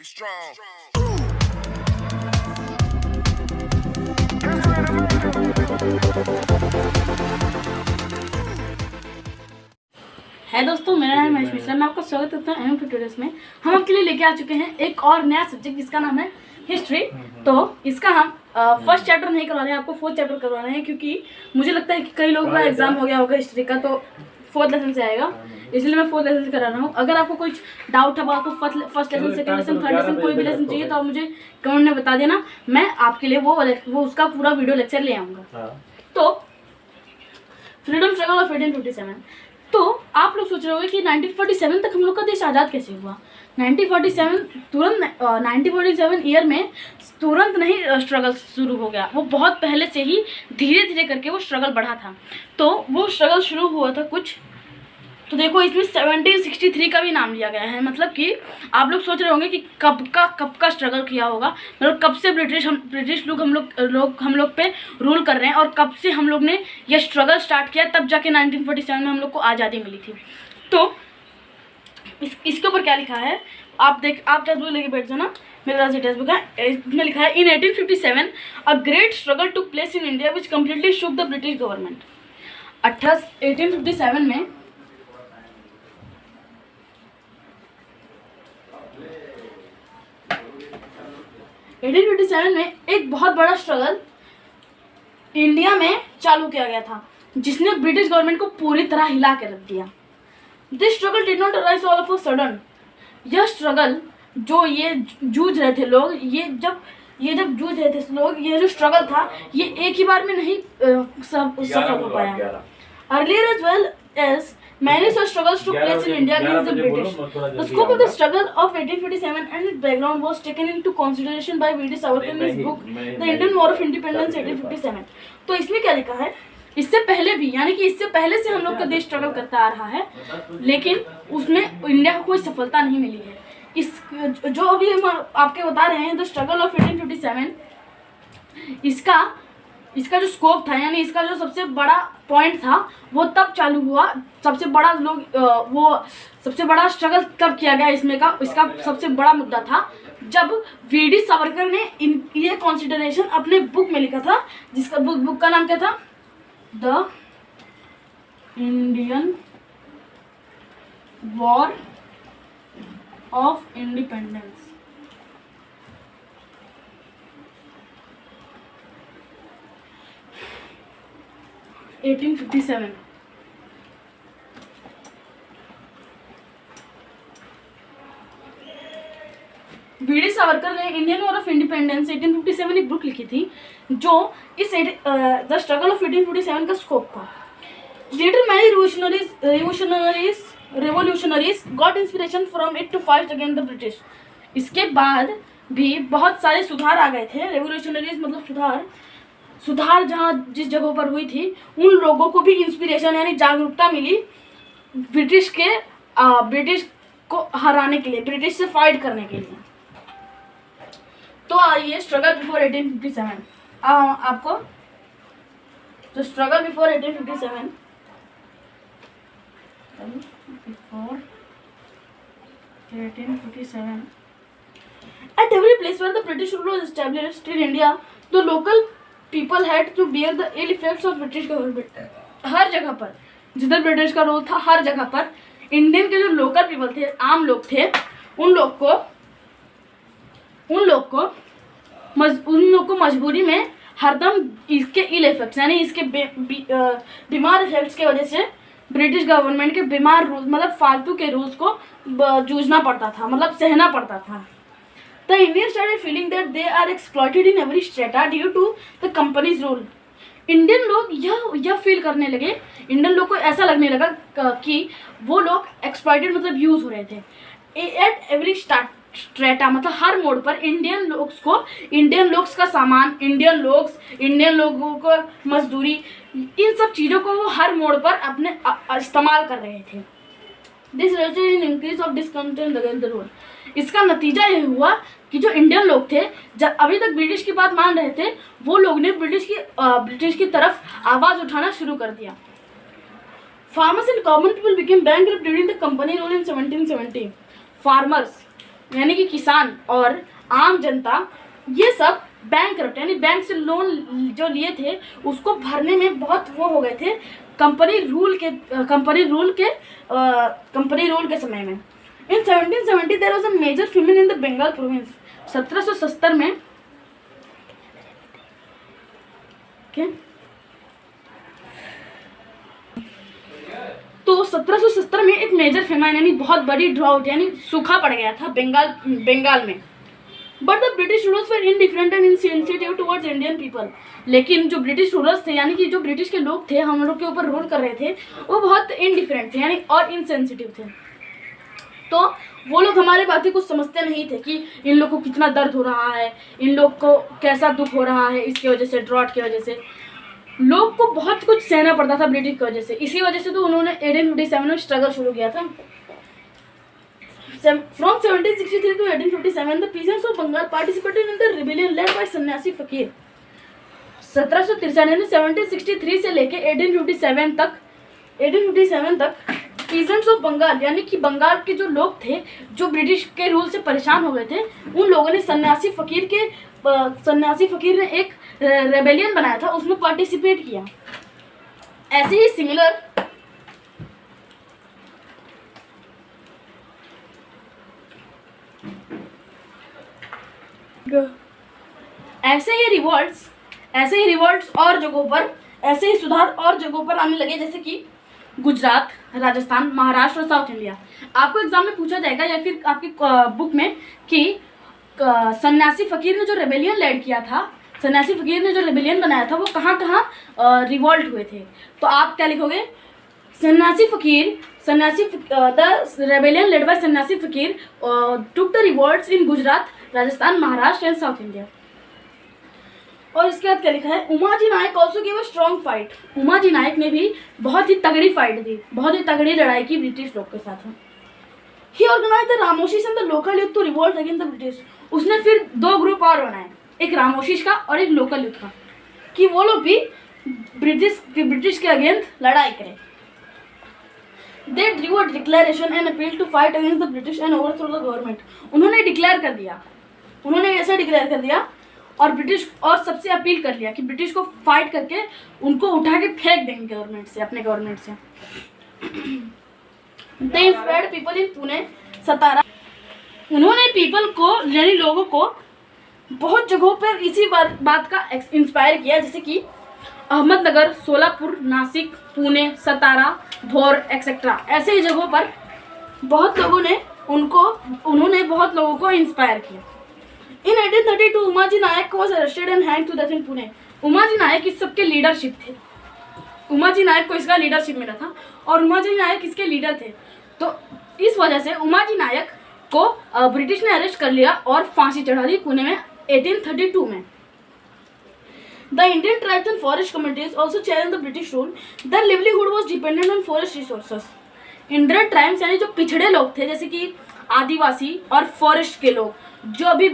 strong. है दोस्तों, मेरा नाम महेश मिश्रा। मैं आपका स्वागत करता हूँ एम ट्यूटोरियल्स में। हम आपके लिए लेके आ चुके हैं एक और नया सब्जेक्ट जिसका नाम है हिस्ट्री। तो इसका हम फर्स्ट चैप्टर नहीं करवा रहे हैं, आपको फोर्थ चैप्टर करवा रहे हैं, क्योंकि मुझे लगता है कि कई लोगों का एग्जाम हो गया होगा हिस्ट्री का, तो फोर्थ लेसन से आएगा, इसलिए मैं फोर्थ लेसन से करा रहा हूँ। अगर आपको कुछ डाउट है, आपको first lesson, second lesson, third lesson, कोई भी लेसन चाहिए तो आप मुझे कमेंट में बता देना, मैं आपके लिए वो उसका पूरा वीडियो लेक्चर ले आऊँगा। तो फ्रीडम स्ट्रगल ऑफ 1857। तो आप लोग सोच रहे होंगे कि 1947 तक हम लोग का देश आज़ाद कैसे हुआ। 1947 ईयर में तुरंत नहीं स्ट्रगल शुरू हो गया, वो बहुत पहले से ही धीरे धीरे करके वो स्ट्रगल बढ़ा था। तो वो स्ट्रगल शुरू हुआ था कुछ, तो देखो इसमें 1763 का भी नाम लिया गया है। मतलब कि आप लोग सोच रहे होंगे कि कब का स्ट्रगल किया होगा, मतलब कब से ब्रिटिश लोग हम लोग पे रूल कर रहे हैं और कब से हम लोग ने ये स्ट्रगल स्टार्ट किया, तब जाके 1947 में हम लोग को आज़ादी मिली थी। तो इसके ऊपर क्या लिखा है आप टेक्स्ट बुक लेके बैठ जाना, मेरे पास टेक्स्ट बुक है। इसमें लिखा है इन 1857 a great struggle took place in India which completely shook the British government. 1857 में एक बहुत बड़ा स्ट्रगल इंडिया में चालू किया गया था, जिसने ब्रिटिश गवर्नमेंट को पूरी तरह हिला के रख दिया। This struggle did not arise all of a sudden. यह स्ट्रगल जो ये जूझ रहे थे लोग, ये जब जूझ रहे थे लोग, ये जो स्ट्रगल था ये एक ही बार में नहीं सफल हो पाया। Earlier as well as many such struggles took place in India against the British. The scope of the struggle of 1857 and its background was taken into consideration by V.D. Savarkar in his book The Indian War of Independence 1857. तो इसमें क्या लिखा है, इससे पहले भी, यानी कि इससे पहले से हम लोग का देश स्ट्रगल करता आ रहा है, लेकिन उसमें इंडिया को कोई सफलता नहीं मिली है। इस जो अभी हम आपके बता रहे हैं द स्ट्रगल ऑफ 1857, इसका जो स्कोप था, यानी इसका जो सबसे बड़ा पॉइंट था, वो तब चालू हुआ। सबसे बड़ा स्ट्रगल तब किया गया इसका सबसे बड़ा मुद्दा था जब वीडी सावरकर ने ये कॉन्सिडरेशन अपने बुक में लिखा था, जिसका बुक का नाम क्या था, the Indian war of independence. VD Savarkar ने इंडियन वॉर ऑफ इंडिपेंडेंस 1857 एक बुक लिखी थी, जो इस द स्ट्रगल ऑफ 1857 का स्कोप था। Later many revolutionaries got inspiration from it to fight against the British. इसके बाद भी बहुत सारे सुधार आ गए थे। रेवोल्यूशनरीज मतलब सुधार जहाँ जिस जगहों पर हुई थी, उन लोगों को भी इंस्पिरेशन यानी जागरूकता मिली ब्रिटिश को हराने के लिए, ब्रिटिश से फाइट करने के लिए। तो आइए स्ट्रगल बिफोर 1857 आपको तो struggle before 1857 At every place where the British rule was established in India, the local people had to bear the ill effects of British government. हर जगह पर जिधर ब्रिटिश का रूल था, हर जगह पर इंडियन के जो लोकल पीपल थे, आम लोग थे, उन लोग को मजबूरी में हरदम इसके इल इफेक्ट्स यानी इसके बीमार इफेक्ट्स के वजह से ब्रिटिश गवर्नमेंट के बीमार रूल मतलब फालतू के रूल्स को जूझना पड़ता था, मतलब सहना पड़ता था। The Indians started feeling that they are exploited in every strata due to the company's rule. Indian लोग यह फील करने लगे, इंडियन लोग को ऐसा लगने लगा कि वो लोग एक्सप्लॉइटेड मतलब यूज हो रहे थे। एट एवरी स्ट्रेटा मतलब हर मोड़ पर इंडियन लोग्स का सामान, इंडियन लोगों को मजदूरी, इन सब चीज़ों को वो हर मोड़ पर अपने इस्तेमाल कर रहे थे। This resulted in increase of discontent against the rule. इसका नतीजा यह हुआ कि जो इंडियन लोग थे, जब अभी तक ब्रिटिश की बात मान रहे थे, वो लोग ने ब्रिटिश की तरफ आवाज़ उठाना शुरू कर दिया। Farmers and common people became bankrupt during the company rule in 1770। Farmers यानी कि किसान और आम जनता, ये सब बैंकरप्ट यानी बैंक से लोन जो लिए थे उसको भरने में बहुत वो हो गए थे कंपनी रूल के समय में। In 1770 there was a major famine in the Bengal province. 1770 में तो 1770 में एक मेजर फेमाइन यानी बहुत बड़ी ड्राउट यानी सूखा पड़ गया था बंगाल में। But the British rulers were indifferent and insensitive towards Indian people. लेकिन जो ब्रिटिश रूलर्स थे यानी कि जो ब्रिटिश के लोग थे, हम लोग के ऊपर रूल कर रहे थे, वो बहुत इनडिफरेंट थे यानी और इनसेंसिटिव थे। तो वो लोग हमारे बातें कुछ समझते नहीं थे कि इन लोग को कितना दर्द हो रहा है, इन लोग को कैसा दुख हो रहा है, इसकी वजह से ड्रॉट की वजह से लोग को बहुत कुछ सहना पड़ता था ब्रिटिश की वजह से। इसी वजह से तो उन्होंने 1857 में स्ट्रगल शुरू किया था। From 1763 to 1857, the peasants of Bengal participated in the rebellion led by सन्यासी फकीर। 1763 यानी 1763 से लेके 1857 तक पीजेंट्स ऑफ बंगाल यानी कि बंगाल के जो लोग थे जो ब्रिटिश के रूल से परेशान हो गए थे, उन लोगों ने सन्यासी फकीर ने एक रेबेलियन बनाया था, उसमें पार्टिसिपेट किया। ऐसे ही सिमिलर ऐसे ही रिवॉल्ट्स और जगहों पर, ऐसे ही सुधार और जगहों पर आने लगे, जैसे कि गुजरात, राजस्थान, महाराष्ट्र और साउथ इंडिया। आपको एग्जाम में पूछा जाएगा या फिर आपकी बुक में कि सन्यासी फकीर ने जो रेबेलियन लीड किया था, सन्यासी फकीर ने जो रेबेलियन बनाया था, वो कहाँ रिवॉल्ट हुए थे। तो आप क्या लिखोगे? The rebellion lead by sanyasi fakir took the revolts in Gujarat, Rajasthan, Maharashtra and South India. और इसके बाद क्या लिखा है? Umaji Naik also give a strong fight. Umaji Naik ने भी बहुत ही तगड़ी फाइट दी, बहुत ही तगड़ी लड़ाई की ब्रिटिश लोग के साथ। He organised the Ramoshis and the local youth to revolt against the British. उसने फिर दो ग्रुप और बनाए, एक रामोशीस का और एक लोकल यूथ का, कि वो लोग भी ब्रिटिश के अगेंस्ट लड़ाई करें। They drew a declaration and appealed to fight against the British and overthrow the government। उन्होंने ऐसा डिक्लेयर कर दिया और ब्रिटिश और सबसे अपील कर लिया कि ब्रिटिश को फाइट करके उनको उठा के फेंक देंगे गवर्नमेंट से, अपने गवर्नमेंट से। They inspired people in Pune, सतारा। उन्होंने पीपल को यानी लोगों को बहुत जगहों पर इसी बात का इंस्पायर किया, जैसे कि अहमदनगर, सोलापुर, नासिक, पुणे, सतारा, धौर एक्सेट्रा। ऐसे ही जगहों पर उन्होंने बहुत लोगों को इंस्पायर किया। In 1832 Umaji Naik was arrested and hanged to death in Pune. Umaji Naik इस सबके लीडरशिप थे, उमाजी नायक को इसका लीडरशिप मिला था और उमाजी नायक इसके लीडर थे। तो इस वजह से उमाजी नायक को ब्रिटिश ने अरेस्ट कर लिया और फांसी चढ़ा दी पुणे में 1832 में। The Indian tribes and forest communities also challenged the British rule. Their livelihood was dependent on forest resources. Indian tribes यानी जो पिछड़े लोग थे, जैसे कि आदिवासी और फॉरेस्ट के लोग, जो अभी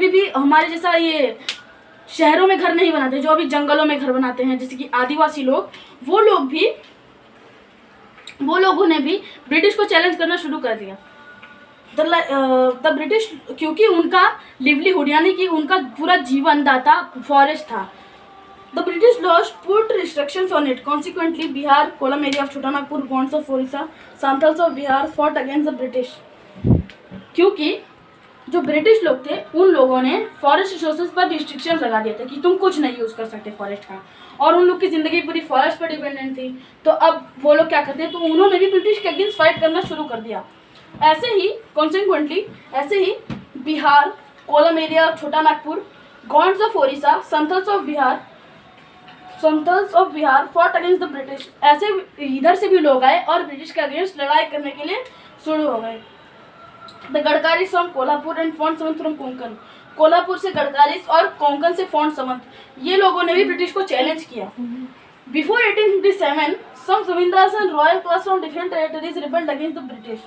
भी हमारे जैसा ये शहरों में घर नहीं बनाते, जो अभी जंगलों में घर बनाते हैं, जैसे कि आदिवासी लोग, वो लोगों ने भी ब्रिटिश को चैलेंज करना शुरू कर दिया। द ब्रिटिश, क्योंकि उनका लिवलीहुड यानी कि उनका पूरा जीवन दाता फॉरेस्ट था। The British laws put restrictions on it. Consequently Bihar, Kolam area of Chotanagpur, Gonds of Odisha, Santhals of Bihar fought against the British. क्योंकि जो ब्रिटिश लोग थे उन लोगों ने फॉरेस्ट रिसोर्सेज पर रिस्ट्रिक्शंस लगा दिए थे कि तुम कुछ नहीं यूज़ कर सकते फॉरेस्ट का, और उन लोग की ज़िंदगी पूरी फॉरेस्ट पर डिपेंडेंट थी। तो अब वो लोग क्या करते हैं, तो उन्होंने भी ब्रिटिश के अगेंस्ट फाइट करना शुरू कर दिया। ऐसे ही Bihar, Kolam area, Chota Nagpur, Gonds of Odisha, Santhals of Bihar fought against the British. ऐसे इधर से भी लोग आए और ब्रिटिश के अगेंस्ट लड़ाई करने के लिए शुरू हो गए। The Gadkaris from Kolhapur and fort Samant from Konkan. Kolhapur से गडकारीज और कोंकण से फोर्ट समंत, ये लोगों ने भी ब्रिटिश को चैलेंज किया। Before 1857 some zamindars and royal class from different territories rebelled against the British.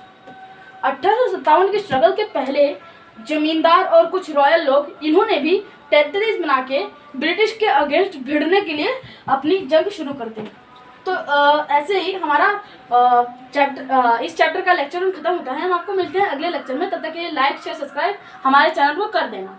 1857 के स्ट्रगल के पहले जमींदार और कुछ रॉयल लोग, इन्होंने भी टेरिटरीज बना के ब्रिटिश के अगेंस्ट भिड़ने के लिए अपनी जंग शुरू कर दी। तो ऐसे ही हमारा इस चैप्टर का लेक्चर खत्म होता है। हम आपको मिलते हैं अगले लेक्चर में, तब तक के लिए लाइक शेयर सब्सक्राइब हमारे चैनल को कर देना।